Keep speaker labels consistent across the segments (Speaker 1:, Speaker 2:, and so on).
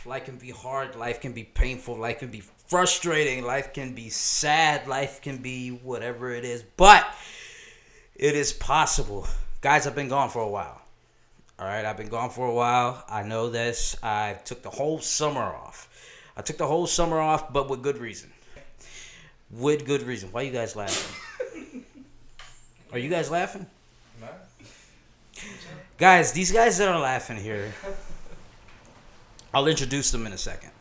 Speaker 1: Life can be hard, life can be painful, life can be frustrating, life can be sad, life can be whatever it is, but it is possible. Guys, I've been gone for a while. All right, I've been gone for a while. I know this. I took the whole summer off. I took the whole summer off, but with good reason. With good reason. Why are you guys laughing? Are you guys laughing?
Speaker 2: No.
Speaker 1: Guys, these guys that are laughing here, I'll introduce them in a second.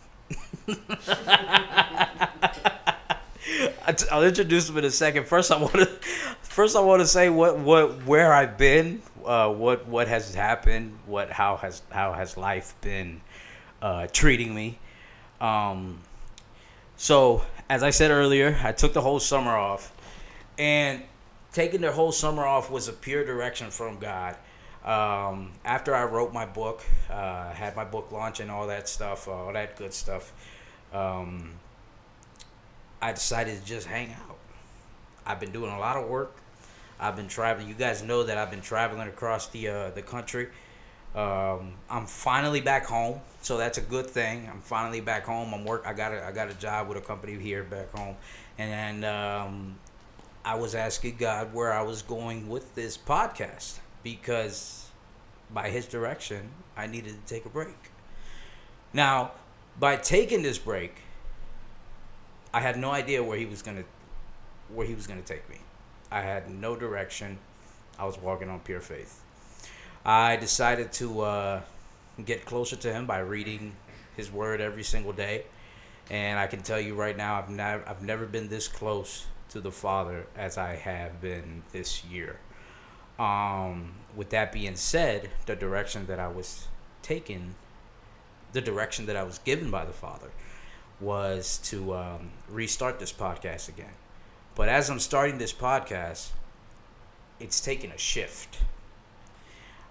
Speaker 1: I'll introduce them in a second. First I want to say where I've been, what has happened, how has life been treating me. So as I said earlier, I took the whole summer off, and taking the whole summer off was a pure direction from God. After I wrote my book, had my book launch and all that stuff, all that good stuff, I decided to just hang out. I've been doing a lot of work. I've been traveling. You guys know that I've been traveling across the country. I'm finally back home, so that's a good thing. I'm finally back home. I got a job with a company here back home, and I was asking God where I was going with this podcast because by His direction, I needed to take a break. Now, by taking this break, I had no idea where He was gonna take me. I had no direction. I was walking on pure faith. I decided to get closer to Him by reading His Word every single day, and I can tell you right now, I've never been this close to the Father as I have been this year. With that being said, the direction that I was taken, the direction that I was given by the Father, was to restart this podcast again. But as I'm starting this podcast, it's taking a shift.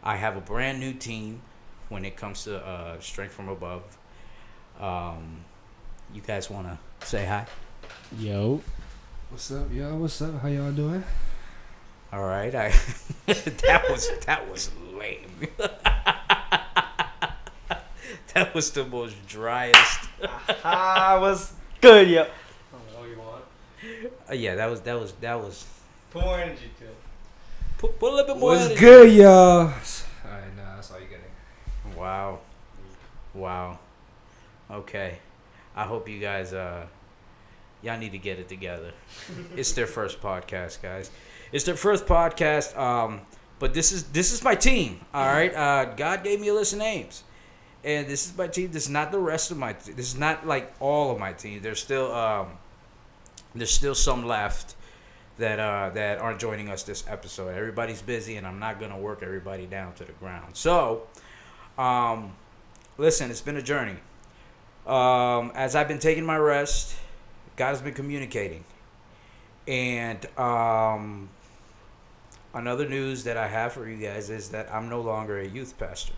Speaker 1: I have a brand new team when it comes to Strength from Above. You guys want to say hi?
Speaker 3: Yo.
Speaker 2: What's up, y'all? What's up? How y'all doing?
Speaker 1: All right. That was lame. That was the most driest.
Speaker 3: What's good, yo?
Speaker 2: Oh, you want?
Speaker 1: Yeah, that was.
Speaker 3: Put more energy to it.
Speaker 1: Put a little bit more.
Speaker 2: What's
Speaker 1: energy.
Speaker 2: good, y'all? Alright, nah, that's all you getting.
Speaker 1: Wow. Okay. I hope you guys y'all need to get it together. It's their first podcast, guys. It's their first podcast. But this is my team. All right. God gave me a list of names, and this is my team. This is not the rest of my. This is not like all of my team. There's still some left that aren't joining us this episode. Everybody's busy, and I'm not gonna work everybody down to the ground. So, listen, it's been a journey. As I've been taking my rest, God has been communicating. And another news that I have for you guys is that I'm no longer a youth pastor.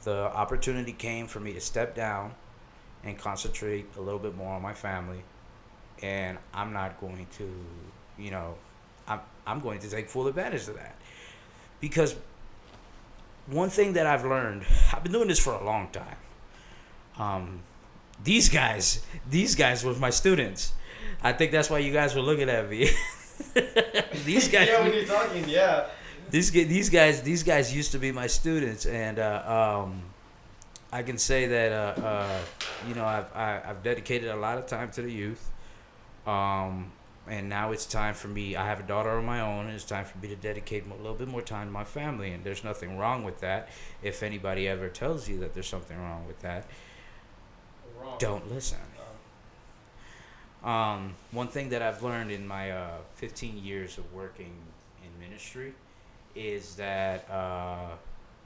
Speaker 1: The opportunity came for me to step down and concentrate a little bit more on my family. And I'm not going to, I'm going to take full advantage of that. Because one thing that I've learned, I've been doing this for a long time. These guys were my students. I think that's why you guys were looking at me. These guys.
Speaker 3: Yeah, when you're talking, yeah.
Speaker 1: These guys used to be my students, and I can say that I've dedicated a lot of time to the youth. And now it's time for me. I have a daughter of my own, and it's time for me to dedicate a little bit more time to my family. And there's nothing wrong with that. If anybody ever tells you that there's something wrong with that, don't listen. One thing that I've learned in my 15 years of working in ministry is that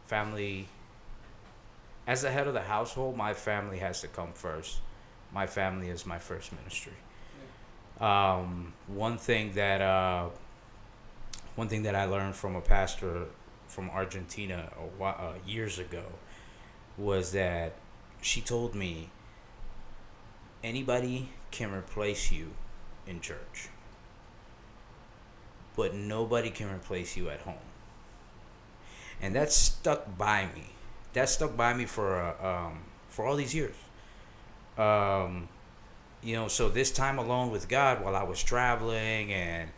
Speaker 1: family, as the head of the household, my family has to come first. My family is my first ministry. One thing that I learned from a pastor from Argentina years ago was that she told me, anybody can replace you in church, but nobody can replace you at home. And that stuck by me. That stuck by me for for all these years. So this time alone with God while I was traveling and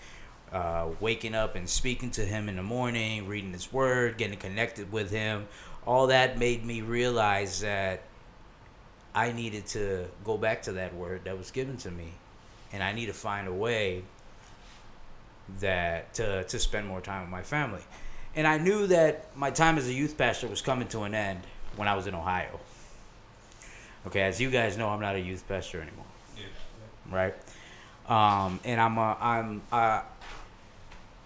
Speaker 1: waking up and speaking to Him in the morning, reading His Word, getting connected with Him, all that made me realize that I needed to go back to that Word that was given to me, and I need to find a way that to spend more time with my family. And I knew that my time as a youth pastor was coming to an end when I was in Ohio. Okay, as you guys know, I'm not a youth pastor anymore. Right, and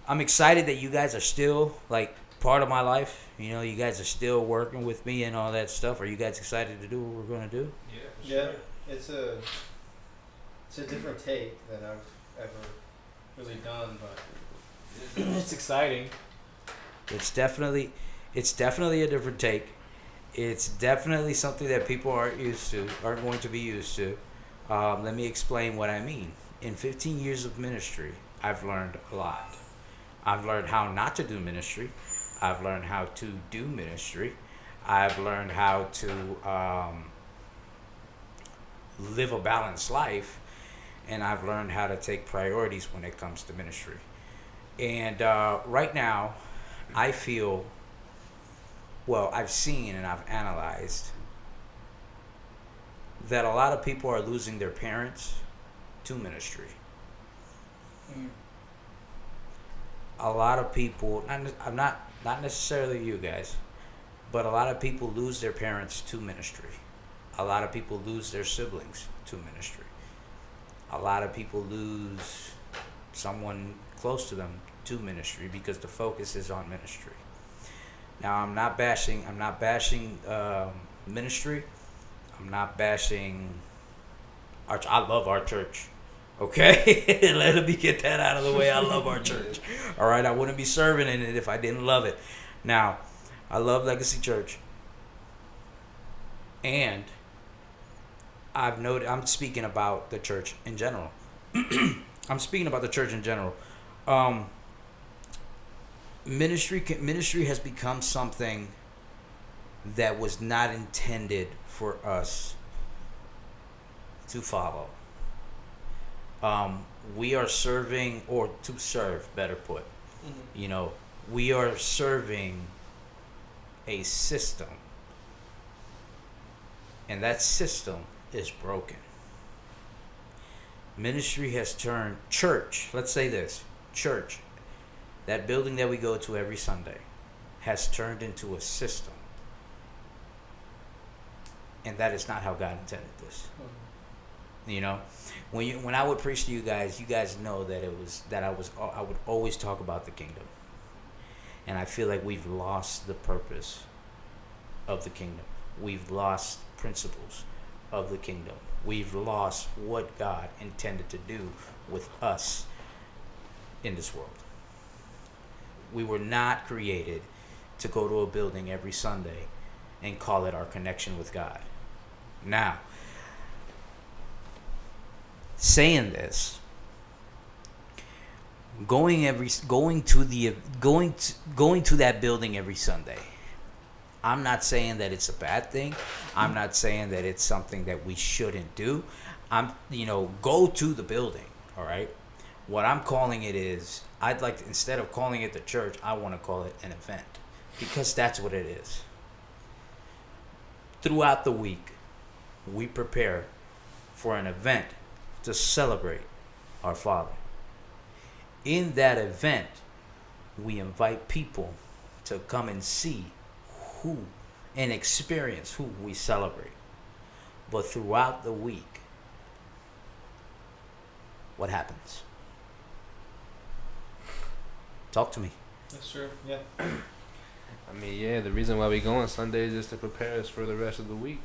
Speaker 1: I'm excited that you guys are still like part of my life. You guys are still working with me and all that stuff. Are you guys excited to do what we're gonna do?
Speaker 3: Yeah, it's a different take than I've ever really done, but it's exciting.
Speaker 1: It's definitely a different take. It's definitely something that people aren't going to be used to. Let me explain what I mean. In 15 years of ministry, I've learned a lot. I've learned how not to do ministry. I've learned how to do ministry. I've learned how to live a balanced life. And I've learned how to take priorities when it comes to ministry. And right now, I feel, I've seen and I've analyzed that a lot of people are losing their parents to ministry. A lot of people, not necessarily you guys, but a lot of people lose their parents to ministry. A lot of people lose their siblings to ministry. A lot of people lose someone close to them to ministry because the focus is on ministry. Now, I'm not bashing ministry. I'm not bashing I love our church. Okay? Let me get that out of the way. I love our church. All right? I wouldn't be serving in it if I didn't love it. Now, I love Legacy Church. And I'm speaking about the church in general. Ministry has become something that was not intended for us to follow. We are serving, or to serve, better put. Mm-hmm. We are serving a system, and that system is broken. Ministry has turned church. Let's say this: church, that building that we go to every Sunday, has turned into a system. And that is not how God intended this. When I would preach to you guys know that I would always talk about the kingdom. And I feel like we've lost the purpose of the kingdom. We've lost principles of the kingdom. We've lost what God intended to do with us in this world. We were not created to go to a building every Sunday and call it our connection with God. Now, saying this, going to that building every Sunday, I'm not saying that it's a bad thing. I'm not saying that it's something that we shouldn't do. Go to the building, all right? What I'm calling it is, instead of calling it the church, I want to call it an event, because that's what it is. Throughout the week, we prepare for an event to celebrate our Father. In that event, we invite people to come and see and experience who we celebrate. But throughout the week, what happens? Talk to me.
Speaker 3: That's true, yeah.
Speaker 2: The reason why we go on Sundays is to prepare us for the rest of the week.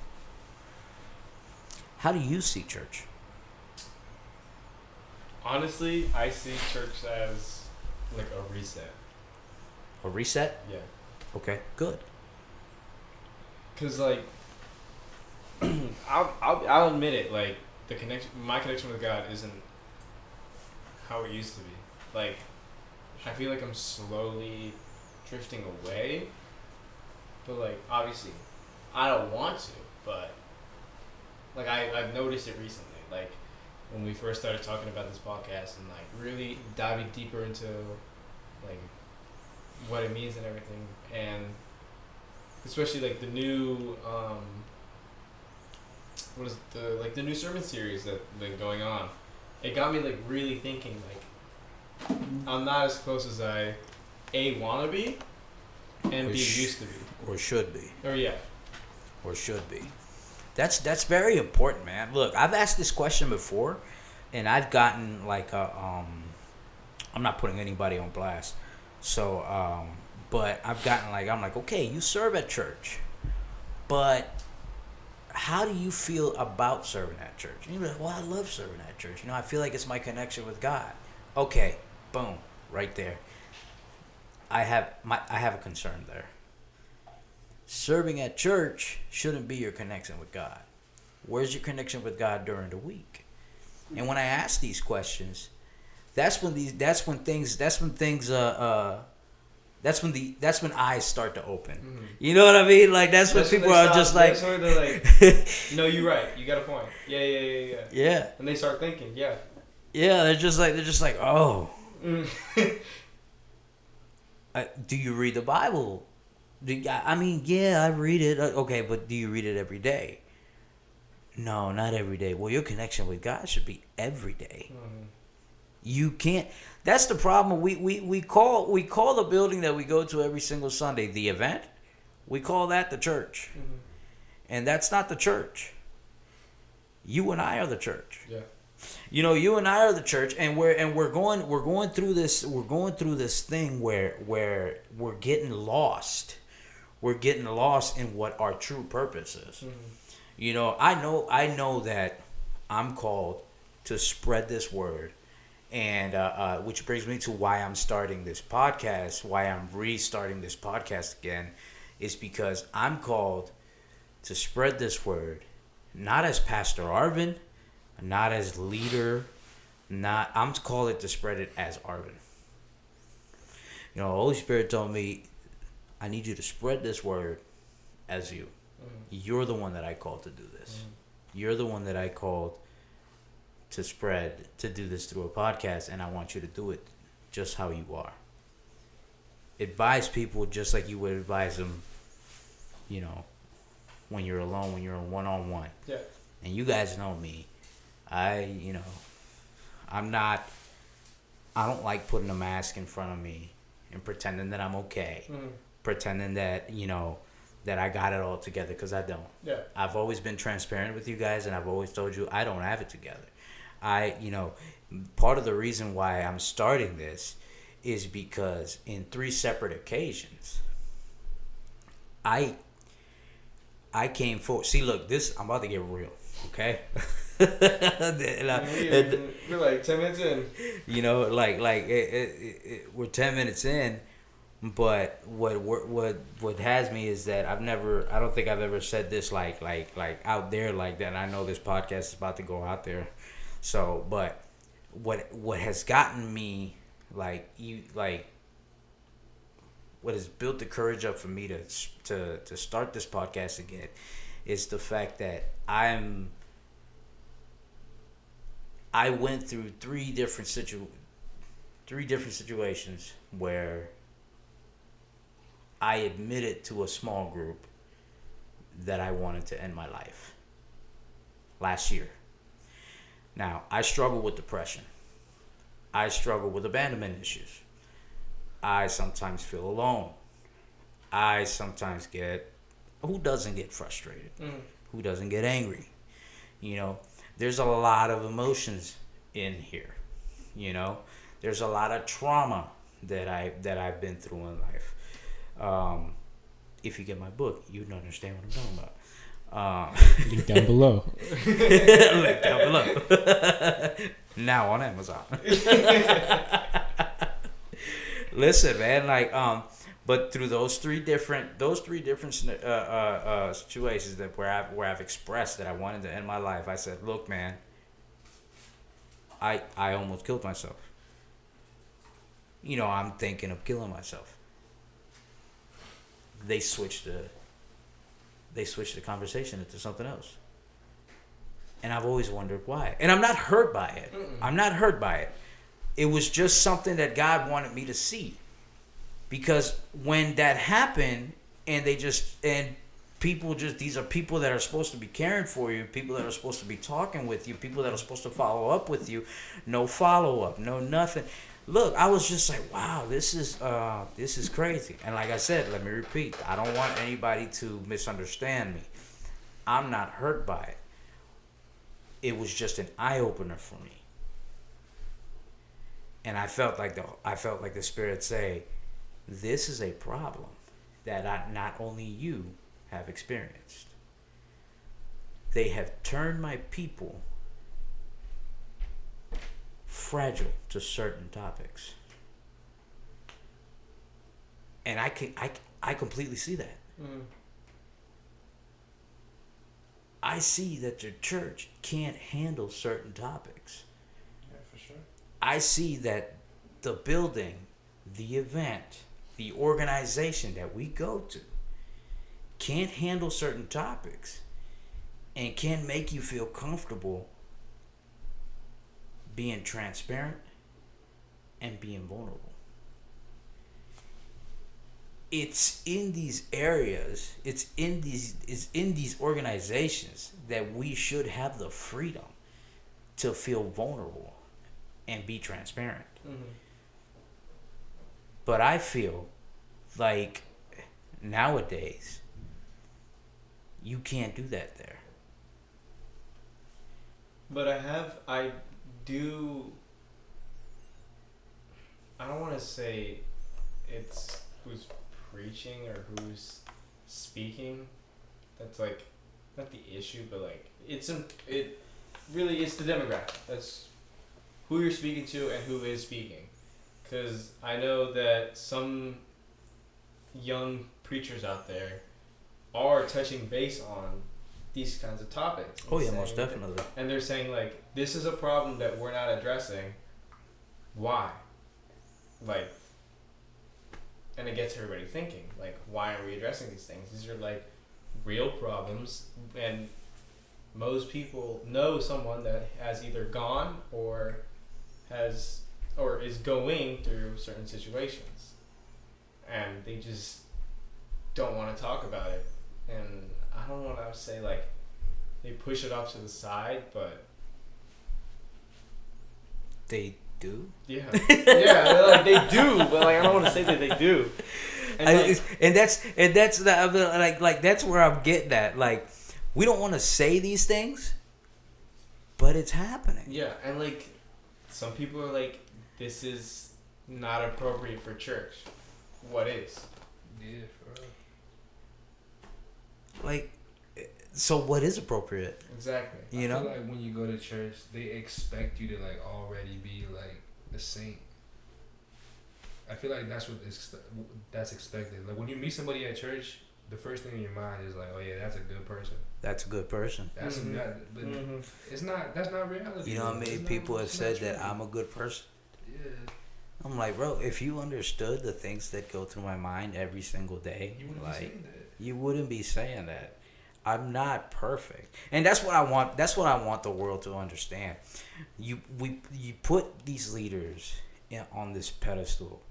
Speaker 1: How do you see church?
Speaker 3: Honestly, I see church as like a reset.
Speaker 1: A reset?
Speaker 3: Yeah.
Speaker 1: Okay, good.
Speaker 3: Cause I'll admit it. Like my connection with God isn't how it used to be. Like, I feel like I'm slowly drifting away. But obviously, I don't want to. But I've noticed it recently. Like when we first started talking about this podcast and like really diving deeper into like what it means and everything, and especially like the new what is the new sermon series that's been going on. It got me like really thinking like I'm not as close as I want to be and
Speaker 1: Or
Speaker 3: be used to be.
Speaker 1: or should be.
Speaker 3: Or
Speaker 1: Should be. That's very important, man. Look, I've asked this question before, and I've gotten like a I'm not putting anybody on blast, so but I've gotten like, I'm like, okay, you serve at church, but how do you feel about serving at church? And you're like, well, I love serving at church. I feel like it's my connection with God. Okay, boom, right there. I have a concern there. Serving at church shouldn't be your connection with God. Where's your connection with God during the week? And when I ask these questions, that's when eyes start to open.
Speaker 3: Mm-hmm.
Speaker 1: You know what I mean? Like that's when people are just like,
Speaker 3: that's when they're like, no, you're right. You got a point. Yeah.
Speaker 1: yeah,
Speaker 3: And they start thinking, yeah.
Speaker 1: they're just like, oh,
Speaker 3: Mm.
Speaker 1: do you read the Bible? I mean, yeah, I read it. Okay, but do you read it every day? No, not every day. Well, your connection with God should be every day.
Speaker 3: Mm.
Speaker 1: You can't. That's the problem. We call the building that we go to every single Sunday the event. We call that the church,
Speaker 3: Mm-hmm.
Speaker 1: and that's not the church. You and I are the church.
Speaker 3: Yeah.
Speaker 1: You and I are the church, and we're going through this thing where we're getting lost. We're getting lost in what our true purpose is.
Speaker 3: Mm-hmm.
Speaker 1: I know that I'm called to spread this word, and which brings me to why I'm starting this podcast, why I'm restarting this podcast again, is because I'm called to spread this word, not as Pastor Arvin, not as leader, I'm called to spread it as Arvin. The Holy Spirit told me, I need you to spread this word as you.
Speaker 3: Mm-hmm.
Speaker 1: You're the one that I called to do this. Mm-hmm. You're the one that I called to do this through a podcast, and I want you to do it just how you are. Advise people just like you would advise them, when you're alone, when you're in one-on-one.
Speaker 3: Yeah.
Speaker 1: And you guys know me. I don't like putting a mask in front of me and pretending that I'm okay.
Speaker 3: Mm-hmm.
Speaker 1: Pretending that, that I got it all together, because I don't.
Speaker 3: Yeah.
Speaker 1: I've always been transparent with you guys, and I've always told you I don't have it together. Part of the reason why I'm starting this is because in 3 separate occasions, I came forward. See, look, I'm about to get real, okay?
Speaker 3: We're like 10 minutes in.
Speaker 1: We're 10 minutes in, but what has me is that I don't think I've ever said this like out there like that. And I know this podcast is about to go out there, so but what has gotten me what has built the courage up for me to start this podcast again is the fact that I went through 3 different situations where I admitted to a small group that I wanted to end my life last year. Now, I struggle with depression. I struggle with abandonment issues. I sometimes feel alone. I sometimes who doesn't get frustrated?
Speaker 3: Mm-hmm.
Speaker 1: Who doesn't get angry? There's a lot of emotions in here. There's a lot of trauma that I've been through in life. If you get my book, you'd understand what I'm talking about.
Speaker 4: Link down below.
Speaker 1: Link down below. Now on Amazon. Listen, man, but through those three different situations where I've expressed that I wanted to end my life, I said, look, man, I almost killed myself. I'm thinking of killing myself. They switched the conversation into something else. And I've always wondered why. And I'm not hurt by it. I'm not hurt by it. It was just something that God wanted me to see. Because when that happened, and people just, these are people that are supposed to be caring for you, people that are supposed to be talking with you, people that are supposed to follow up with you, no follow up, no nothing. Look, I was just like, wow, this is crazy. And like I said, let me repeat, I don't want anybody to misunderstand me. I'm not hurt by it. It was just an eye opener for me. And I felt like the Spirit say, this is a problem that not only you have experienced. They have turned my people fragile to certain topics. And I completely see that. I see that the church can't handle certain topics.
Speaker 2: Yeah, for sure.
Speaker 1: I see that the building, the event, the organization that we go to can't handle certain topics and can't make you feel comfortable being transparent and being vulnerable. It's in these areas, it's in these organizations that we should have the freedom to feel vulnerable and be transparent. But I feel like nowadays you can't do that there.
Speaker 3: But I don't want to say it's who's preaching or who's speaking. That's like not the issue, but like it really is the demographic. That's who you're speaking to and who is speaking. Because I know that some young preachers out there are touching base on these kinds of topics.
Speaker 1: Oh yeah, most definitely.
Speaker 3: And they're saying like, this is a problem that we're not addressing. Why? Like, and it gets everybody thinking, like, why are we addressing these things? These are like real problems, and most people know someone that has either gone or is going through certain situations, and they just don't want to talk about it. And I don't want to say like they push it off to the side, but
Speaker 1: they do.
Speaker 3: Yeah, yeah, like they do, but like I don't want to say that they do.
Speaker 1: And that's that's where I'm getting at. Like, we don't want to say these things, but it's happening.
Speaker 3: Yeah, and like some people are like, this is not appropriate for church. What is?
Speaker 2: Yeah, for real.
Speaker 1: Like, so what is appropriate?
Speaker 3: Exactly.
Speaker 2: I feel like when you go to church, they expect you to like already be like a saint. I feel like that's that's expected. Like when you meet somebody at church, the first thing in your mind is like, oh yeah, that's a good person.
Speaker 1: That's a good person.
Speaker 2: That's but it's not. That's not reality.
Speaker 1: You know how many people have said that I'm a good person?
Speaker 2: Yeah.
Speaker 1: I'm like, bro, if you understood the things that go through my mind every single day, you wouldn't be saying that. I'm not perfect, and that's what I want. That's what I want the world to understand. You put these leaders on this pedestal.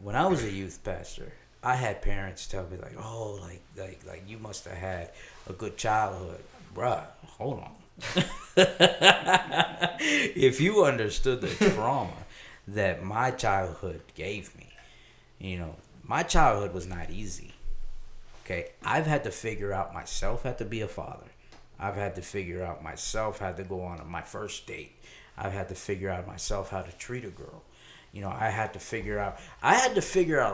Speaker 1: When I was a youth pastor, I had parents tell me like, "Oh, like you must have had a good childhood, bruh. Hold on. If you understood the trauma that my childhood gave me, my childhood was not easy. Okay, I've had to figure out myself how to be a father. I've had to figure out myself how to go on my first date. I've had to figure out myself how to treat a girl. I had to figure out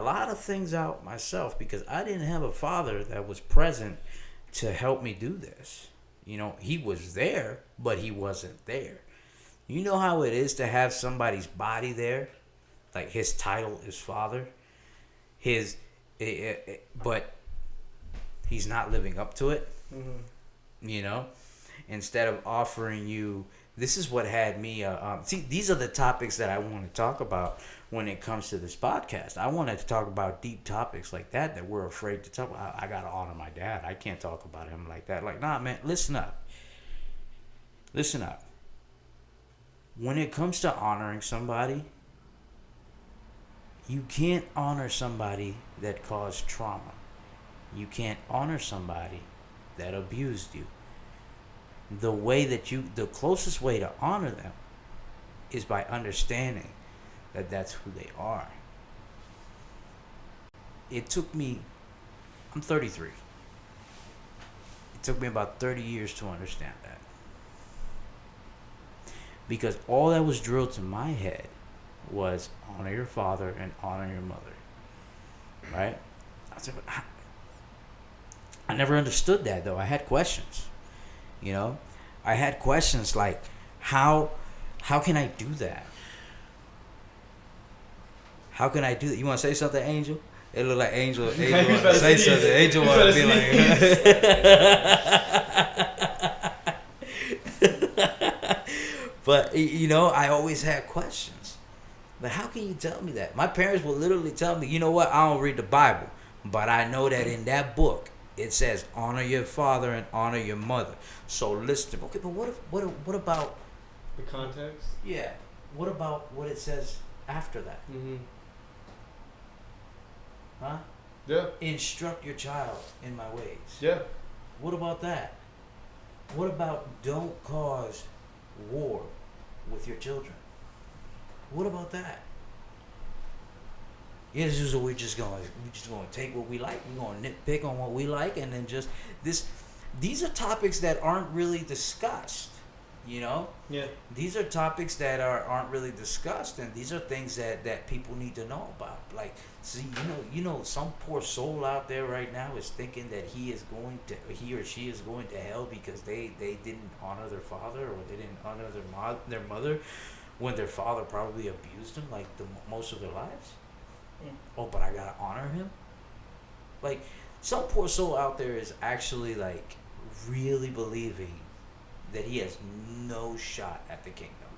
Speaker 1: a lot of things out myself because I didn't have a father that was present to help me do this. He was there, but he wasn't there. You know how it is to have somebody's body there? Like his title is father. But he's not living up to it. Mm-hmm. Instead of offering you, this is what had me. See, these are the topics that I want to talk about when it comes to this podcast. I wanted to talk about deep topics like that we're afraid to talk about. I gotta honor my dad. I can't talk about him like that. Like, nah, man, listen up. Listen up. When it comes to honoring somebody, you can't honor somebody that caused trauma. You can't honor somebody that abused you. The closest way to honor them is by understanding that that's who they are. It took me, I'm 33. It took me about 30 years to understand that. Because all that was drilled to my head was honor your father and honor your mother. Right? I never understood that though. I had questions. You know? I had questions like, how can I do that? How can I do that? You want to say something, Angel? It looked like Angel want to say something. Angel want to be like... But, you know, I always had questions. But how can you tell me that? My parents would literally tell me, you know what? I don't read the Bible. But I know that in that book, it says honor your father and honor your mother. So listen. Okay, but what about...
Speaker 3: The context?
Speaker 1: Yeah. What about what it says after that?
Speaker 3: Mm-hmm.
Speaker 1: Huh?
Speaker 3: Yeah.
Speaker 1: Instruct your child in my ways.
Speaker 3: Yeah.
Speaker 1: What about that? What about don't cause war with your children? What about that? Yeah, this is what we're just going to take what we like. We're going to nitpick on what we like, and then just this. These are topics that aren't really discussed. You know?
Speaker 3: Yeah.
Speaker 1: These are topics that aren't really discussed, and these are things that people need to know about. Like, see, you know, some poor soul out there right now is thinking that he or she is going to hell because they didn't honor their father, or they didn't honor their mother when their father probably abused them like most of their lives.
Speaker 3: Yeah.
Speaker 1: Oh, but I gotta honor him. Like, some poor soul out there is actually like really believing that he has no shot at the kingdom.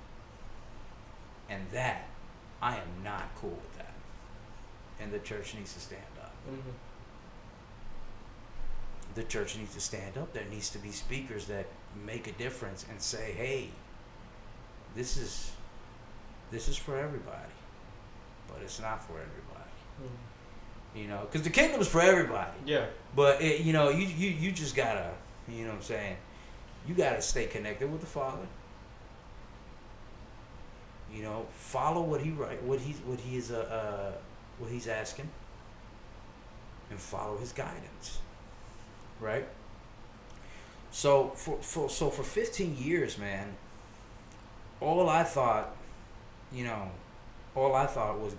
Speaker 1: And that, I am not cool with that. And the church needs to stand up.
Speaker 3: Mm-hmm.
Speaker 1: The church needs to stand up. There needs to be speakers that make a difference and say, hey, this is for everybody. But it's not for everybody.
Speaker 3: Mm-hmm.
Speaker 1: You know, because the kingdom is for everybody.
Speaker 3: Yeah.
Speaker 1: But, you just gotta, you know what I'm saying? You gotta stay connected with the Father. You know, follow what he's asking, and follow his guidance. Right. So for 15 years, man, all I thought was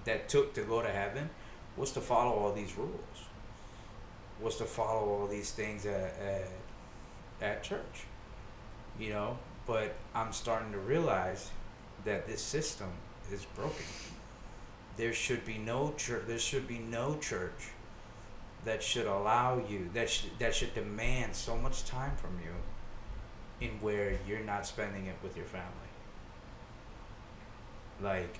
Speaker 1: that took to go to heaven was to follow all these rules. Was to follow all these things at church, you know. But I'm starting to realize that this system is broken. There should be no church. There should be no church that should allow you that should demand so much time from you, in where you're not spending it with your family. Like,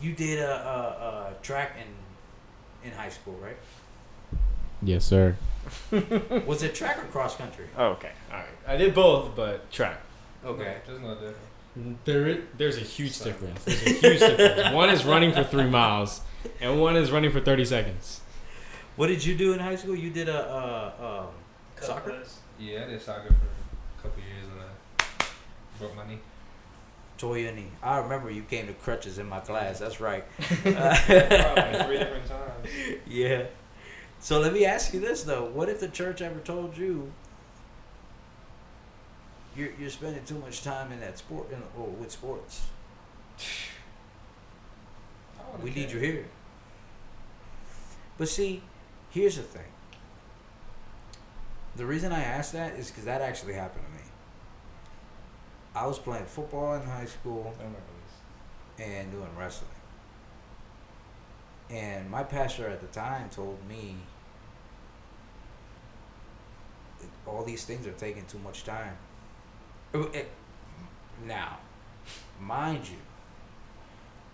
Speaker 1: you did a track in high school, right?
Speaker 4: Yes, sir.
Speaker 1: Was it track or cross country?
Speaker 3: Oh, okay. All right. I did both, but track.
Speaker 1: Okay.
Speaker 2: There's no difference.
Speaker 3: There's a huge difference. There's a huge difference. One is running for 3 miles, and one is running for 30 seconds.
Speaker 1: What did you do in high school? You did soccer?
Speaker 2: Yeah, I did soccer for a couple years and I broke my knee.
Speaker 1: Tore your knee. I remember you came to crutches in my class. That's right.
Speaker 2: Probably 3 different times.
Speaker 1: Yeah. So let me ask you this though: what if the church ever told you you're spending too much time in that sport or with sports? We need you here. But see, here's the thing. The reason I asked that is because that actually happened to me. I was playing football in high school
Speaker 3: I remember this.
Speaker 1: and doing wrestling. And my pastor at the time told me, all these things are taking too much time. Now, mind you,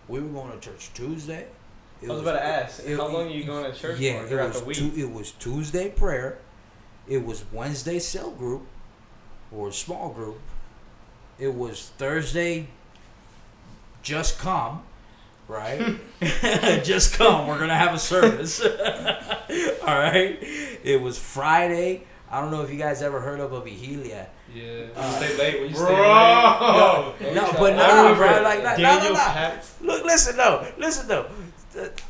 Speaker 1: we were going to church Tuesday.
Speaker 3: I was about to ask, how long are you going to church for throughout the week?
Speaker 1: It was Tuesday prayer. It was Wednesday cell group. or a small group, it was Thursday. Just come, right? Just come. We're gonna have a service. All right. It was Friday. I don't know if you guys ever heard of a Vigilia.
Speaker 2: Yeah. You stay late when you
Speaker 3: Bro.
Speaker 2: stay late.
Speaker 1: No, but nah, bro. Like that.
Speaker 3: Daniel
Speaker 1: No.
Speaker 3: Pat.
Speaker 1: Look, listen though.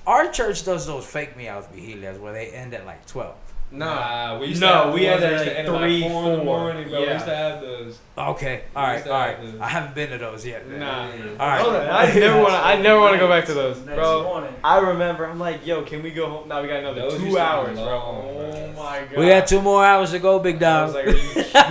Speaker 1: Our church does those fake me out Vigilias where they end at like 12.
Speaker 2: Nah, we used to
Speaker 3: No,
Speaker 2: have
Speaker 3: we had
Speaker 2: ones that
Speaker 3: at
Speaker 2: used to
Speaker 3: like
Speaker 2: end at
Speaker 3: 3,
Speaker 2: 4 in the
Speaker 3: 4.
Speaker 2: morning, bro. We
Speaker 3: Yeah.
Speaker 2: used to have those.
Speaker 1: Okay,
Speaker 2: We
Speaker 1: all right.
Speaker 2: used to have those.
Speaker 1: I haven't been to those yet.
Speaker 3: Nah.
Speaker 1: All right.
Speaker 3: Hold on, I never want to go back to those,
Speaker 5: Next
Speaker 3: bro.
Speaker 5: morning.
Speaker 3: I remember. I'm like, yo, can we go home? Now we got another
Speaker 2: Those used
Speaker 3: 2
Speaker 2: to be
Speaker 3: hours, bro.
Speaker 2: long,
Speaker 3: Oh
Speaker 2: bro.
Speaker 3: my god.
Speaker 1: We got 2 more hours to go, big
Speaker 3: I was
Speaker 1: dog.
Speaker 3: like, are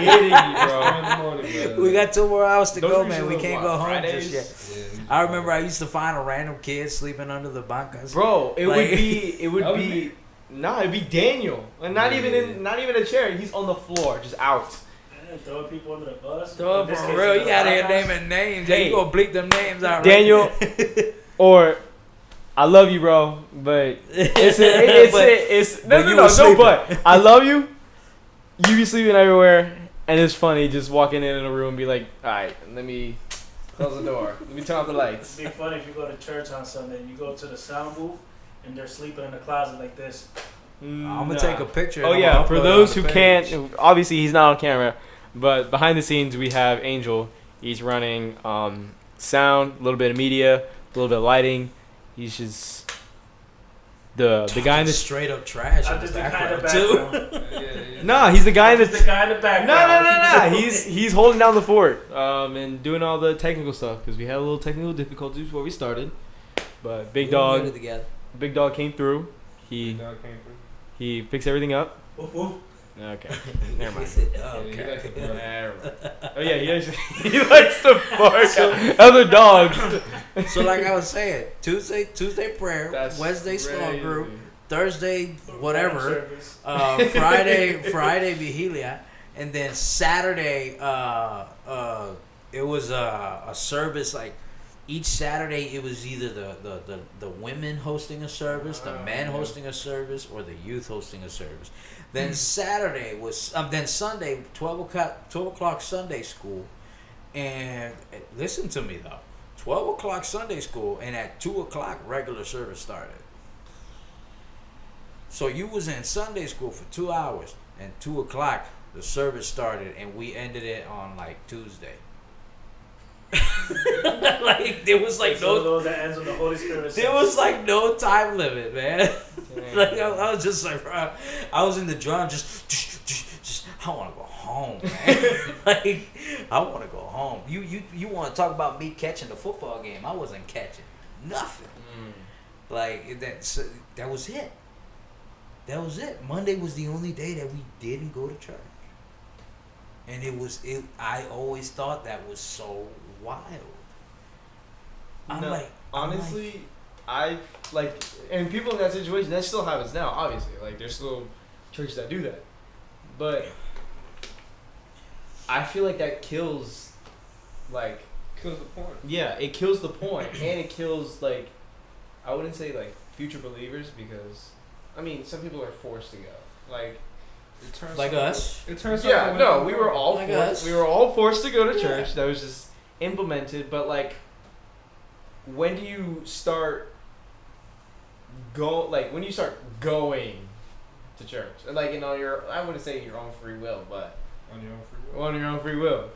Speaker 3: you kidding me,
Speaker 2: 4
Speaker 3: bro?
Speaker 2: in the morning, bro.
Speaker 1: We got 2 more hours to
Speaker 3: Those
Speaker 1: go,
Speaker 3: were
Speaker 1: man. We
Speaker 3: usually
Speaker 1: can't
Speaker 3: what,
Speaker 1: go home
Speaker 3: Fridays?
Speaker 1: just yet.
Speaker 2: Yeah,
Speaker 1: I remember I used to find a random kid sleeping under the bancas.
Speaker 3: Bro, it
Speaker 1: Like-
Speaker 3: would be,
Speaker 2: That would be-
Speaker 3: nah, it'd be Daniel, and not even not even a chair. He's on the floor, just out.
Speaker 5: Yeah, throwing people under the bus.
Speaker 1: Throw
Speaker 5: In
Speaker 1: it
Speaker 5: this
Speaker 1: for
Speaker 5: case,
Speaker 1: real.
Speaker 5: it's
Speaker 1: You
Speaker 5: the
Speaker 1: got here
Speaker 5: Rockhouse.
Speaker 1: naming names.
Speaker 3: Hey.
Speaker 1: You gonna bleep them names out, right?
Speaker 3: Daniel, or I love you, bro, but it's
Speaker 1: But you
Speaker 3: no,
Speaker 1: were sleeping.
Speaker 3: but I love you. You be sleeping everywhere, and it's funny just walking in a room and be like, all right, let me close the door, let me turn off the lights.
Speaker 5: It'd be funny if you go to church on Sunday and you go to the sound booth and they're sleeping in the closet like this.
Speaker 1: I'm gonna take a picture.
Speaker 3: Oh
Speaker 1: and I'm
Speaker 3: yeah,
Speaker 1: gonna
Speaker 3: for
Speaker 1: upload it
Speaker 3: those
Speaker 1: on
Speaker 3: who
Speaker 1: the page.
Speaker 3: can't, obviously he's not on camera, but behind the scenes we have Angel. He's running sound, a little bit of media, a little bit of lighting. He's just the guy in the
Speaker 1: straight up trash
Speaker 5: I'm
Speaker 1: in the
Speaker 5: just the guy in the
Speaker 1: background too.
Speaker 5: background.
Speaker 3: no, he's the guy in
Speaker 5: I'm just
Speaker 3: the
Speaker 5: the guy in the background.
Speaker 3: no. He's holding down the fort and doing all the technical stuff because we had a little technical difficulties before we started. But Big
Speaker 1: We'll get it
Speaker 3: Dog,
Speaker 1: together.
Speaker 3: Big Dog came through. He
Speaker 2: Dog came through.
Speaker 3: he fixed everything up.
Speaker 5: Woof, woof.
Speaker 3: Okay, never mind.
Speaker 2: Yeah, he likes to
Speaker 1: Okay.
Speaker 2: bark.
Speaker 3: Never mind. Oh yeah, he actually he likes to bark at other dogs.
Speaker 1: So like I was saying, Tuesday prayer,
Speaker 3: That's
Speaker 1: Wednesday small
Speaker 3: crazy.
Speaker 1: group, Thursday whatever,
Speaker 5: Service.
Speaker 1: Friday Vigilia, and then Saturday it was a service like each Saturday it was either the women hosting a service, the men hosting a service, or the youth hosting a service. Then Saturday was then Sunday 12 o'clock Sunday school, and listen to me though, 12 o'clock Sunday school, and at 2 o'clock regular service started. So you was in Sunday school for 2 hours, and 2 o'clock the service started, and we ended it on like Tuesday. Like there was like
Speaker 5: It's one of
Speaker 1: no,
Speaker 5: those that ends with the Holy Spirit.
Speaker 1: there was like no time limit, man. Like I was just like, bro, I was in the drum, just I want to go home, man. Like I want to go home. You want to talk about me catching the football game? I wasn't catching nothing. Like that was it. That was it. Monday was the only day that we didn't go to church. And I always thought that was so wild. I'm
Speaker 3: No,
Speaker 1: like,
Speaker 3: honestly, I like, and people in that situation, that still happens now. Obviously, like there's still churches that do that, but I feel like that kills, like,
Speaker 2: Kills the point.
Speaker 3: yeah, it kills the point, and it kills like, I wouldn't say like future believers because, I mean, some people are forced to go, like.
Speaker 2: It turns
Speaker 1: like
Speaker 2: something-
Speaker 1: us.
Speaker 2: It turns
Speaker 3: Yeah,
Speaker 2: something
Speaker 3: no,
Speaker 2: away
Speaker 3: we
Speaker 2: from
Speaker 3: were
Speaker 2: God.
Speaker 3: all
Speaker 1: Like
Speaker 3: forced.
Speaker 1: us.
Speaker 3: We were all forced to go to
Speaker 1: Yeah.
Speaker 3: church. That was just implemented. But like, when do you start when do you start going to church? And like, you know, I wouldn't say your own free will, but
Speaker 2: On your own free will.
Speaker 3: on your own free will.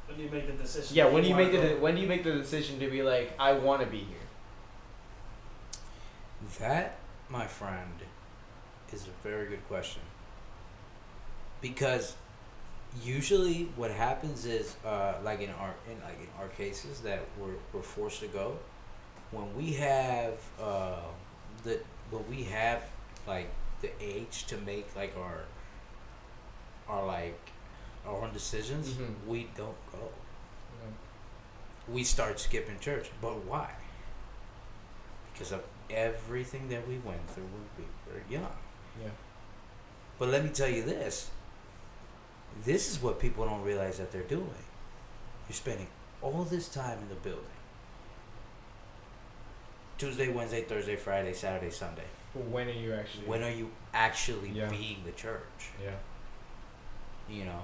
Speaker 5: When do you make the decision?
Speaker 3: Yeah,
Speaker 5: that
Speaker 3: when do you
Speaker 5: wanna
Speaker 3: make
Speaker 5: go?
Speaker 3: when do you make the decision to be like, I want to be here?
Speaker 1: That, my friend, is a very good question. Because usually what happens is, like in our cases that we're forced to go, when we have like the age to make like our own decisions,
Speaker 3: Mhm.
Speaker 1: we don't go. We start skipping church. But why? Because of everything that we went through when we were young.
Speaker 3: Yeah.
Speaker 1: But let me tell you this. This is what people don't realize that they're doing. You're spending all this time in the building. Tuesday, Wednesday, Thursday, Friday, Saturday, Sunday.
Speaker 3: But when are you actually?
Speaker 1: When are you actually
Speaker 3: Yeah.
Speaker 1: being the church?
Speaker 3: Yeah.
Speaker 1: You know?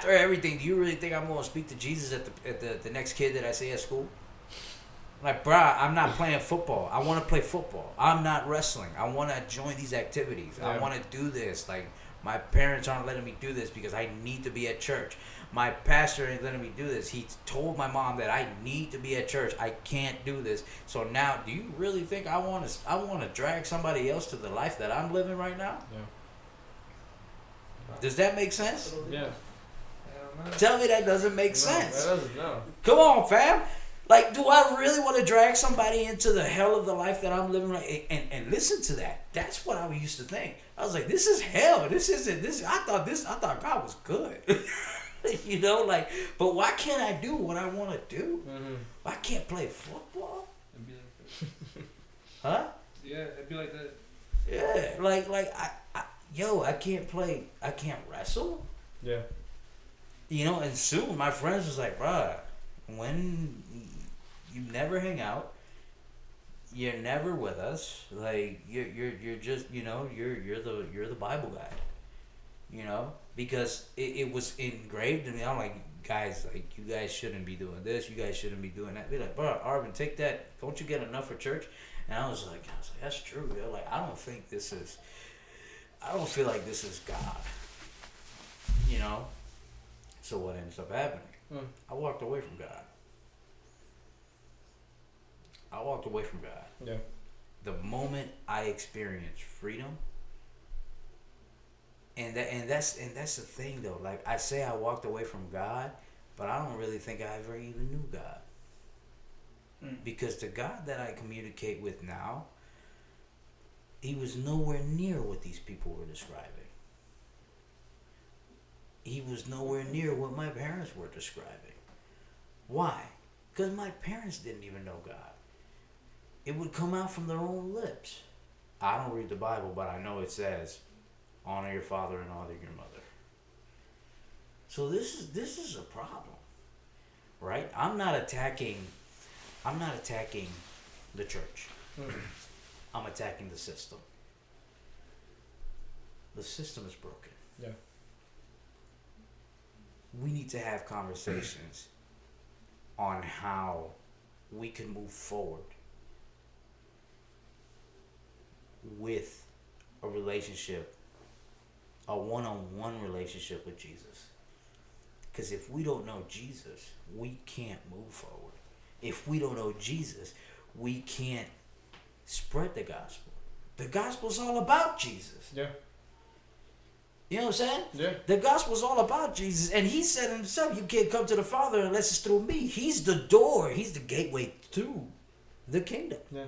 Speaker 1: after everything, do you really think I'm gonna speak to Jesus at the next kid that I see at school? Like, bruh, I'm not playing football. I want to play football. I'm not wrestling. I want to join these activities. I
Speaker 3: Yeah.
Speaker 1: want to do this. Like, my parents aren't letting me do this because I need to be at church. My pastor ain't letting me do this. He told my mom that I need to be at church. I can't do this. So now, do you really think I want to drag somebody else to the life that I'm living right now?
Speaker 3: Yeah.
Speaker 1: Does that make sense?
Speaker 3: Yeah.
Speaker 2: Hell no.
Speaker 1: Tell me that doesn't make sense.
Speaker 3: That doesn't. No.
Speaker 1: Come on, fam. Like, do I really want to drag somebody into the hell of the life that I'm living right? And listen to that. That's what I used to think. I was like, this is hell. This isn't this. I thought God was good. You know, like, but why can't I do what I want to do?
Speaker 3: Mm-hmm.
Speaker 1: I can't play football.
Speaker 2: It'd be like that.
Speaker 1: Huh?
Speaker 2: Yeah, it'd be like that.
Speaker 1: Yeah. Like I can't wrestle.
Speaker 3: Yeah.
Speaker 1: You know, and soon my friends was like, bruh, when you never hang out, you're never with us. Like you're just, you know, you're the Bible guy. You know, because it was engraved in me. I'm like, guys, like, you guys shouldn't be doing this. You guys shouldn't be doing that. They're like, bro, Arvin, take that. Don't you get enough for church? And I was like, that's true. They're like, I don't feel like this is God. You know. So what ends up happening? I walked away from God.
Speaker 3: Yeah.
Speaker 1: The moment I experienced freedom, and that's the thing though. Like, I say I walked away from God, but I don't really think I ever even knew God. Because the God that I communicate with now, he was nowhere near what these people were describing. He was nowhere near what my parents were describing. Why? Because my parents didn't even know God. It would come out from their own lips. I don't read the Bible, but I know it says, honor your father and honor your mother. So this is a problem, right? I'm not attacking the church. I'm attacking the system. The system is broken.
Speaker 3: Yeah.
Speaker 1: We need to have conversations on how we can move forward with a relationship, a one-on-one relationship with Jesus. Because if we don't know Jesus, we can't move forward. If we don't know Jesus, we can't spread the gospel. The gospel's all about Jesus.
Speaker 3: Yeah.
Speaker 1: You know what I'm saying?
Speaker 3: Yeah.
Speaker 1: The gospel's all about Jesus. And he said himself, you can't come to the Father unless it's through me. He's the door. He's the gateway to the kingdom.
Speaker 3: Yeah.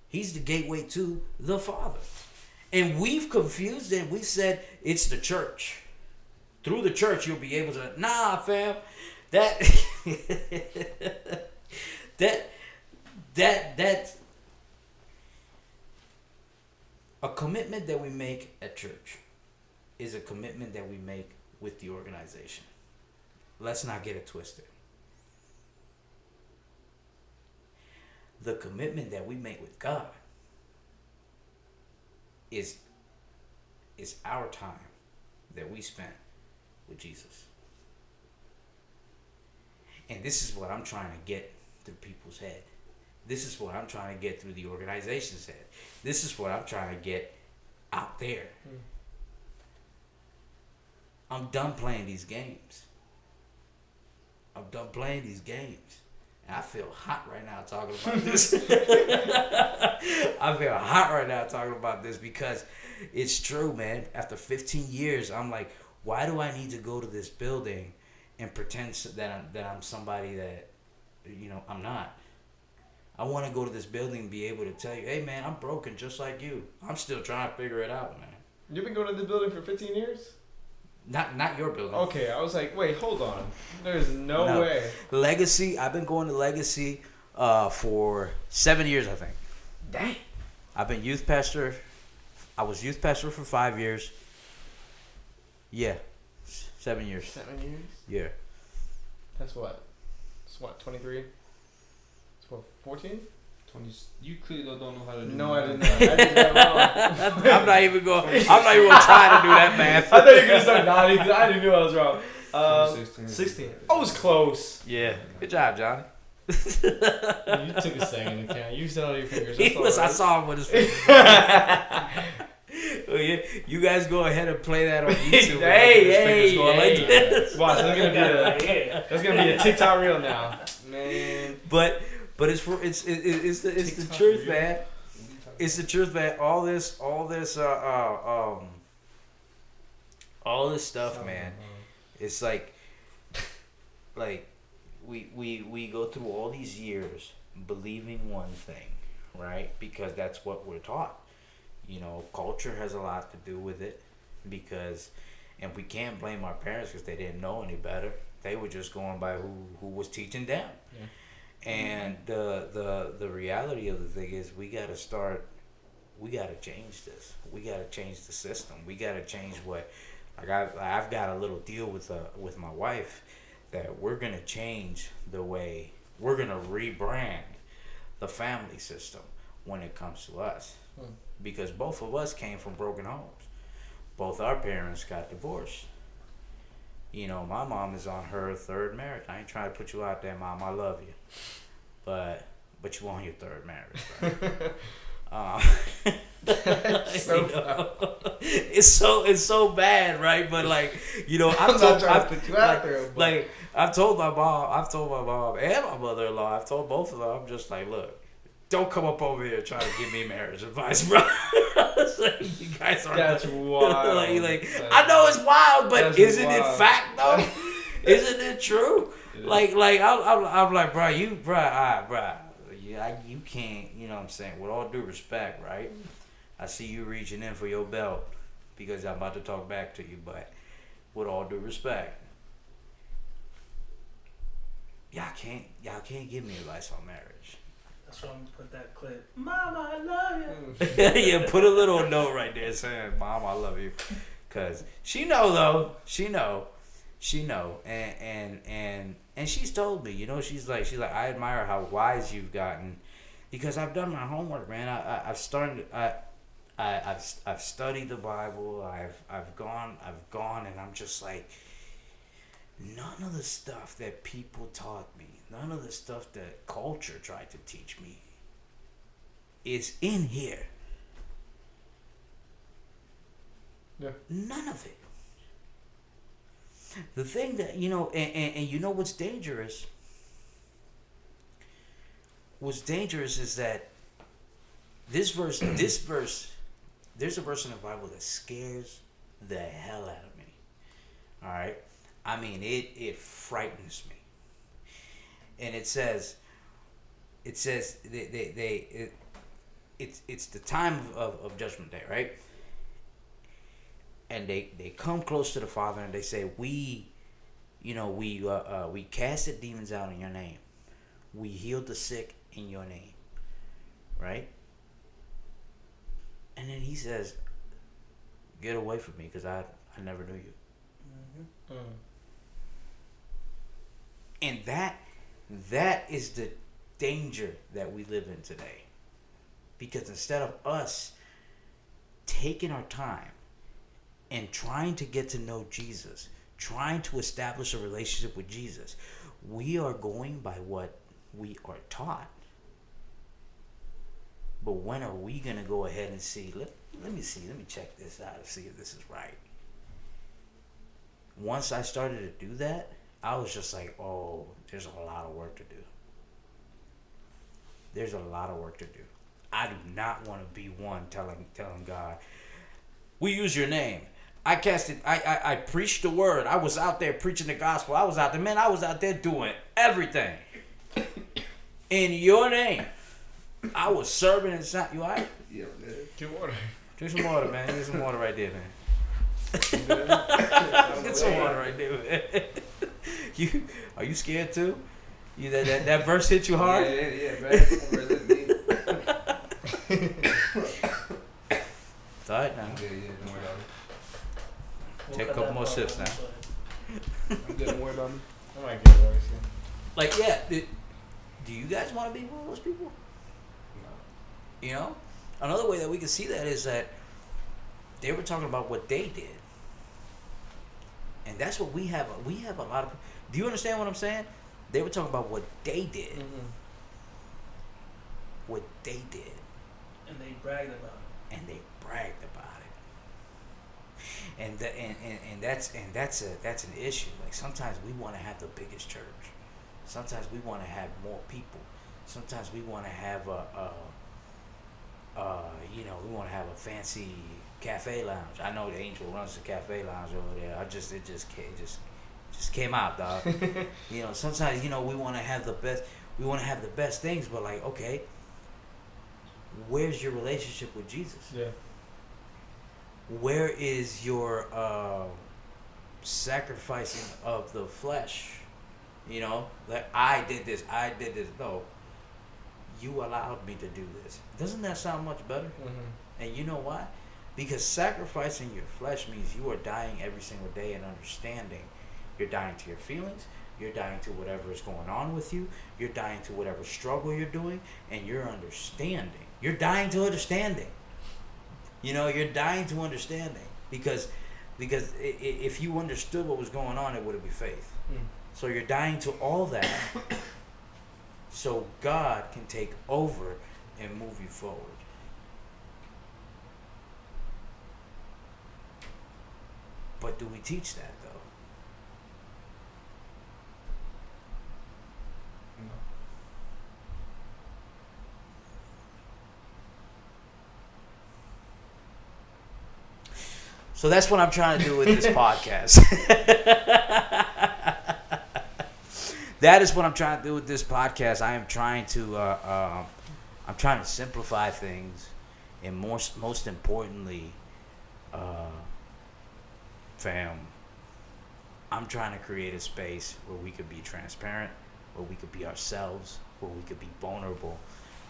Speaker 1: He's the gateway to the Father. And we've confused it. We said it's the church. Through the church, you'll be able to... Nah, fam. That... that... A commitment that we make at church is a commitment that we make with the organization. Let's not get it twisted. The commitment that we make with God is our time that we spent with Jesus. And this is what I'm trying to get through people's head. This is what I'm trying to get through the organization's head. This is what I'm trying to get out there. I'm done playing these games. And I feel hot right now talking about this. I feel hot right now talking about this because it's true, man. After 15 years, I'm like, why do I need to go to this building and pretend that I'm somebody that, you know, I'm not? I want to go to this building and be able to tell you, hey, man, I'm broken just like you. I'm still trying to figure it out, man.
Speaker 3: You've been going to this building for 15 years?
Speaker 1: Not your building.
Speaker 3: Okay, I was like, wait, hold on. There's no way.
Speaker 1: Legacy, I've been going to Legacy for 7 years, I think.
Speaker 3: Dang.
Speaker 1: I've been youth pastor. I was youth pastor for 5 years. Yeah, 7 years.
Speaker 3: 7 years?
Speaker 1: Yeah.
Speaker 3: That's what? It's what, 23? It's what, 14?
Speaker 2: 20. You clearly don't know how to do
Speaker 3: No, I
Speaker 2: math.
Speaker 3: didn't know. I did that wrong.
Speaker 1: I'm not even going to try to do that math.
Speaker 3: I thought you were going to start nodding because I didn't know I was wrong.
Speaker 2: 16.
Speaker 3: 16. I was close.
Speaker 1: Yeah. Good job, Johnny.
Speaker 3: You took a second to count. You said all your fingers.
Speaker 1: He was, I saw him with his fingers. Oh, yeah. You guys go ahead and play that on YouTube.
Speaker 3: Hey.
Speaker 1: Like this.
Speaker 3: Watch, that's gonna be a TikTok reel now, man.
Speaker 1: But it's the truth, man. It's the truth, man. All this stuff, man. It's like we go through all these years believing one thing, right? Because that's what we're taught. You know, culture has a lot to do with it, and we can't blame our parents because they didn't know any better. They were just going by who was teaching them. Yeah. And the reality of the thing is we gotta change this. We gotta change the system. We gotta change I've got a little deal with my wife that we're gonna change the way we're gonna rebrand the family system when it comes to us. Because both of us came from broken homes. Both our parents got divorced. You know, my mom is on her third marriage. I ain't trying to put you out there, Mom. I love you, but you on your third marriage, right? It's so bad, right? But like, you know, I've told my mom and my mother-in-law. I've told both of them. I'm just like, look. Don't come up over here trying to give me marriage advice, bro. Like, you guys are.
Speaker 3: That's wild.
Speaker 1: I know it's wild, but isn't it fact though? Isn't it true? Yeah. Like I'm like, bro, you can't. You know what I'm saying? With all due respect, right? I see you reaching in for your belt because I'm about to talk back to you, but with all due respect, y'all can't give me advice on marriage.
Speaker 5: That's why I'm gonna put that clip. Mama, I love you.
Speaker 1: Yeah, put a little note right there saying, "Mom, I love you," cause she know, and she's told me, you know, she's like, I admire how wise you've gotten, because I've done my homework, man. I've studied the Bible. I've gone, and I'm just like, none of the stuff that people taught me, none of the stuff that culture tried to teach me is in here.
Speaker 3: Yeah.
Speaker 1: None of it. The thing that, you know, and you know what's dangerous? What's dangerous is that this verse, there's a verse in the Bible that scares the hell out of me. All right? I mean, it frightens me. And it says it's the time of Judgment Day, right? And they come close to the Father and they say, we casted demons out in your name. We healed the sick in your name, right? And then he says, get away from me because I never knew you.
Speaker 5: Mm-hmm.
Speaker 1: And that is the danger that we live in today. Because instead of us taking our time and trying to get to know Jesus, trying to establish a relationship with Jesus, we are going by what we are taught. But when are we going to go ahead and see, let me check this out and see if this is right. Once I started to do that, I was just like, oh, there's a lot of work to do. There's a lot of work to do. I do not want to be one telling God, we use your name. I preached the word. I was out there preaching the gospel. I was out there doing everything in your name. I was serving and sound. You all right?
Speaker 2: Yeah, man.
Speaker 3: Get water.
Speaker 1: Drink some water, man. Get some water right there, man. Get some water right there, man. Are you scared too? You that verse hit you hard?
Speaker 2: Yeah, man.
Speaker 1: It's all right now.
Speaker 2: Yeah, don't worry about it.
Speaker 5: We'll
Speaker 1: Take a
Speaker 5: cut
Speaker 1: couple
Speaker 5: that
Speaker 1: more
Speaker 5: part
Speaker 1: sips
Speaker 5: out,
Speaker 1: now.
Speaker 2: I'm good, don't worry about me.
Speaker 3: I might get water soon.
Speaker 1: Like, yeah. Do you guys want to be one of those people?
Speaker 2: No.
Speaker 1: You know? Another way that we can see that is that they were talking about what they did. And that's what we have. We have a lot of. Do you understand what I'm saying? They were talking about what they did.
Speaker 3: Mm-hmm.
Speaker 1: What they did.
Speaker 5: And they bragged about it.
Speaker 1: And they bragged about it. And that's an issue. Like sometimes we want to have the biggest church. Sometimes we want to have more people. Sometimes we want to have we want to have a fancy cafe lounge. I know the Angel runs the cafe lounge over there. It just came out, dog. Sometimes we want to have the best. We want to have the best things, but like, okay, where's your relationship with Jesus?
Speaker 3: Yeah.
Speaker 1: Where is your sacrificing of the flesh? Like I did this. No, you allowed me to do this. Doesn't that sound much better?
Speaker 3: Mm-hmm.
Speaker 1: And you know why? Because sacrificing your flesh means you are dying every single day and understanding. You're dying to your feelings. You're dying to whatever is going on with you. You're dying to whatever struggle you're doing, and you're understanding. You're dying to understanding. You're dying to understanding because if you understood what was going on, it wouldn't be faith.
Speaker 3: Mm.
Speaker 1: So you're dying to all that so God can take over and move you forward. But do we teach that though?
Speaker 2: No.
Speaker 1: So that's what I'm trying to do with this podcast. That is what I'm trying to do with this podcast. I am trying to I'm trying to simplify things, and most importantly, fam, I'm trying to create a space where we could be transparent, where we could be ourselves, where we could be vulnerable.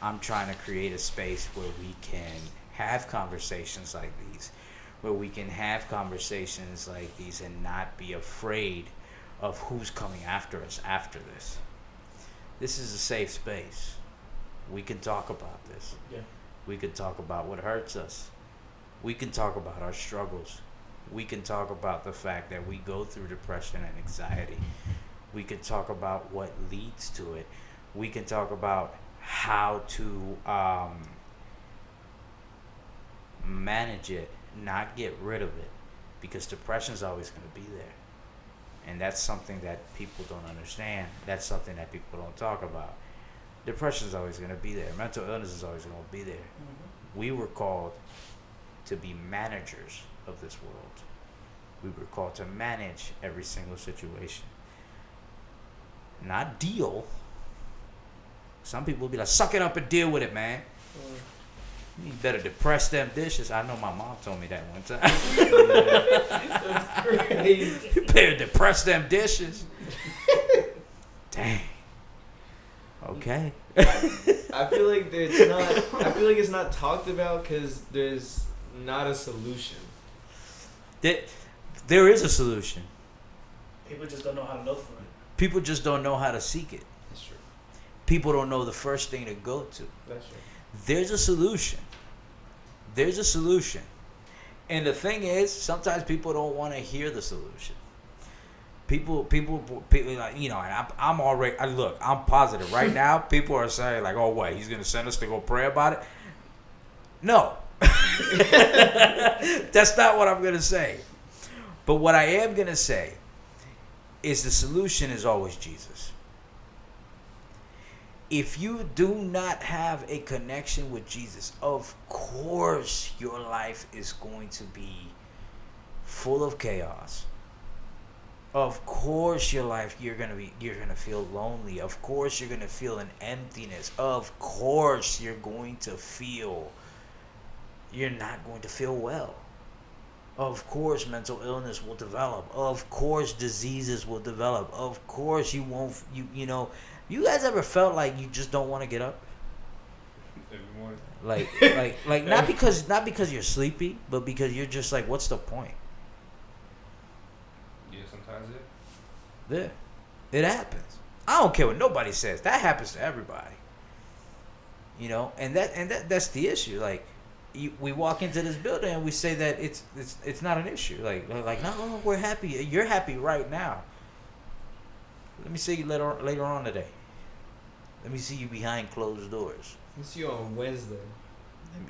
Speaker 1: I'm trying to create a space where we can have conversations like these, where we can have conversations like these and not be afraid of who's coming after us after this. This is a safe space. We can talk about this.
Speaker 3: Yeah.
Speaker 1: We can talk about what hurts us. We can talk about our struggles. We can talk about the fact that we go through depression and anxiety. We can talk about what leads to it. We can talk about how to manage it, not get rid of it, because depression is always going to be there. And that's something that people don't understand. That's something that people don't talk about. Depression is always going to be there. Mental illness is always going to be there.
Speaker 5: Mm-hmm.
Speaker 1: We were called to be managers of this world. We were called to manage every single situation. Not deal. Some people will be like, suck it up and deal with it, man. You better depress them dishes. I know my mom told me that one time. You better depress them dishes. Dang. Okay.
Speaker 3: I feel like it's not talked about because there's not a solution.
Speaker 1: There is a solution.
Speaker 5: People just don't know how to look for it.
Speaker 1: People just don't know how to seek it.
Speaker 3: That's true.
Speaker 1: People don't know the first thing to go to.
Speaker 3: That's true.
Speaker 1: There's a solution. There's a solution. And the thing is, sometimes people don't want to hear the solution. People like, and I'm already, look, I'm positive. Right now, people are saying like, oh, what, he's going to send us to go pray about it? No. That's not what I'm going to say. But what I am going to say is the solution is always Jesus. If you do not have a connection with Jesus, of course your life is going to be full of chaos. Of course your life you're gonna feel lonely. Of course you're gonna feel an emptiness. Of course you're not going to feel well. Of course mental illness will develop. Of course diseases will develop. Of course you won't you guys ever felt like you just don't want to get up?
Speaker 2: Every morning.
Speaker 1: Like not because you're sleepy, but because you're just like, what's the point?
Speaker 2: Yeah, sometimes it.
Speaker 1: Yeah. It happens. I don't care what nobody says. That happens to everybody. And that's the issue. Like, we walk into this building and we say that it's not an issue. Like no, we're happy. You're happy right now. Let me see you later on today. Let me see you behind closed doors.
Speaker 3: We'll see you on Wednesday.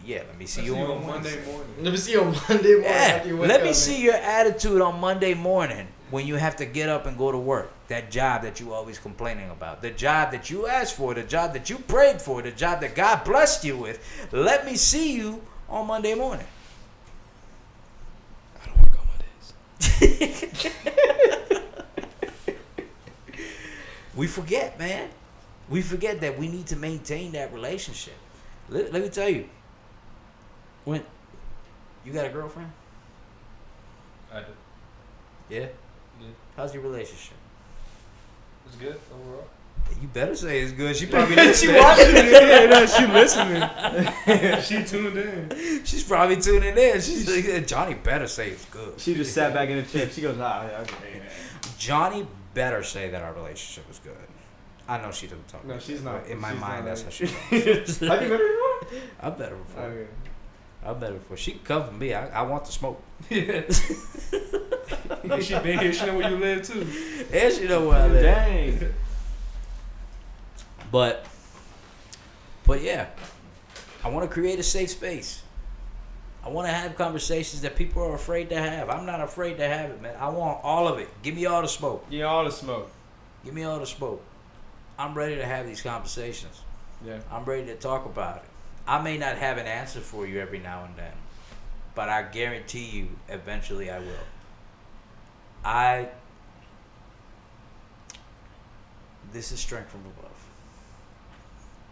Speaker 1: Let me see you on
Speaker 2: Monday morning.
Speaker 3: Let me see you on Monday morning.
Speaker 1: Yeah,
Speaker 3: after you wake
Speaker 1: let me
Speaker 3: up,
Speaker 1: see your attitude on Monday morning when you have to get up and go to work. That job that you always complaining about. The job that you asked for. The job that you prayed for. The job that God blessed you with. Let me see you on Monday morning.
Speaker 3: I don't work on Mondays.
Speaker 1: We forget, man. We forget that we need to maintain that relationship. Let me tell you. When you got a girlfriend?
Speaker 2: I do.
Speaker 1: Yeah?
Speaker 2: Yeah.
Speaker 1: How's your relationship?
Speaker 2: It's good overall.
Speaker 1: You better say it's good. She probably listening.
Speaker 3: She watching it.
Speaker 2: Yeah, she listening. She tuned in.
Speaker 1: She's probably tuning in. She's like, Johnny better say it's good.
Speaker 6: She just sat back in the chair. She goes, okay.
Speaker 1: Johnny better say that our relationship is good. I know she doesn't talk.
Speaker 2: No,
Speaker 1: like
Speaker 2: she's
Speaker 1: that,
Speaker 2: not.
Speaker 1: but in my
Speaker 2: She's
Speaker 1: mind,
Speaker 2: not
Speaker 1: that's
Speaker 2: like-
Speaker 1: how she talks.
Speaker 3: Have you met her before?
Speaker 1: I better before.
Speaker 3: Okay.
Speaker 1: I better before. She can cover me. I want the smoke.
Speaker 2: Yeah. She been here. She know where you live too.
Speaker 1: And she know where I live.
Speaker 6: Dang.
Speaker 1: But yeah, I want to create a safe space. I want to have conversations that people are afraid to have. I'm not afraid to have it, man. I want all of it. Give me all the smoke.
Speaker 3: Yeah, all the smoke.
Speaker 1: Give me all the smoke. I'm ready to have these conversations.
Speaker 3: Yeah.
Speaker 1: I'm ready to talk about it. I may not have an answer for you every now and then, but I guarantee you eventually I will. This is Strength from Above.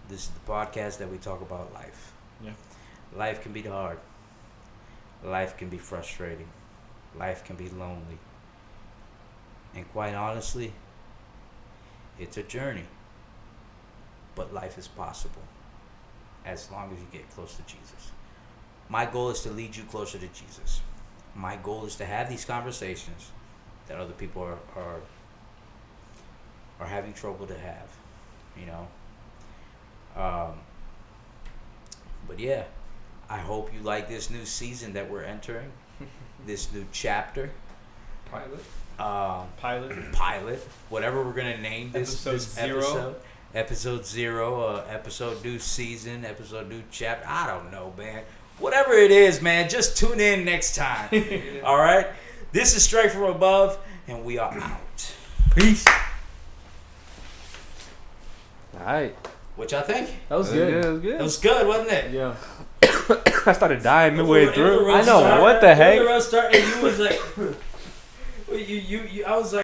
Speaker 1: This is the podcast that we talk about life.
Speaker 3: Yeah.
Speaker 1: Life can be hard. Life can be frustrating. Life can be lonely. And quite honestly, it's a journey. But life is possible as long as you get close to Jesus. My goal is to lead you closer to Jesus. My goal is to have these conversations that other people are having trouble to have, you know. But yeah, I hope you like this new season that we're entering, this new chapter,
Speaker 2: Pilot.
Speaker 1: pilot, whatever we're gonna name this
Speaker 3: Episode
Speaker 1: this
Speaker 3: 0.
Speaker 1: episode 0, episode new season, episode new chapter. I don't know, man. Whatever it is, man, just tune in next time. All right, this is Straight from Above, and we are out.
Speaker 6: Peace. All right.
Speaker 1: What y'all think?
Speaker 6: That was good.
Speaker 4: That was good.
Speaker 1: It was good, wasn't it?
Speaker 6: Yeah.
Speaker 4: I started dying midway through.
Speaker 6: I know, what the heck?
Speaker 1: And you was like, I was like.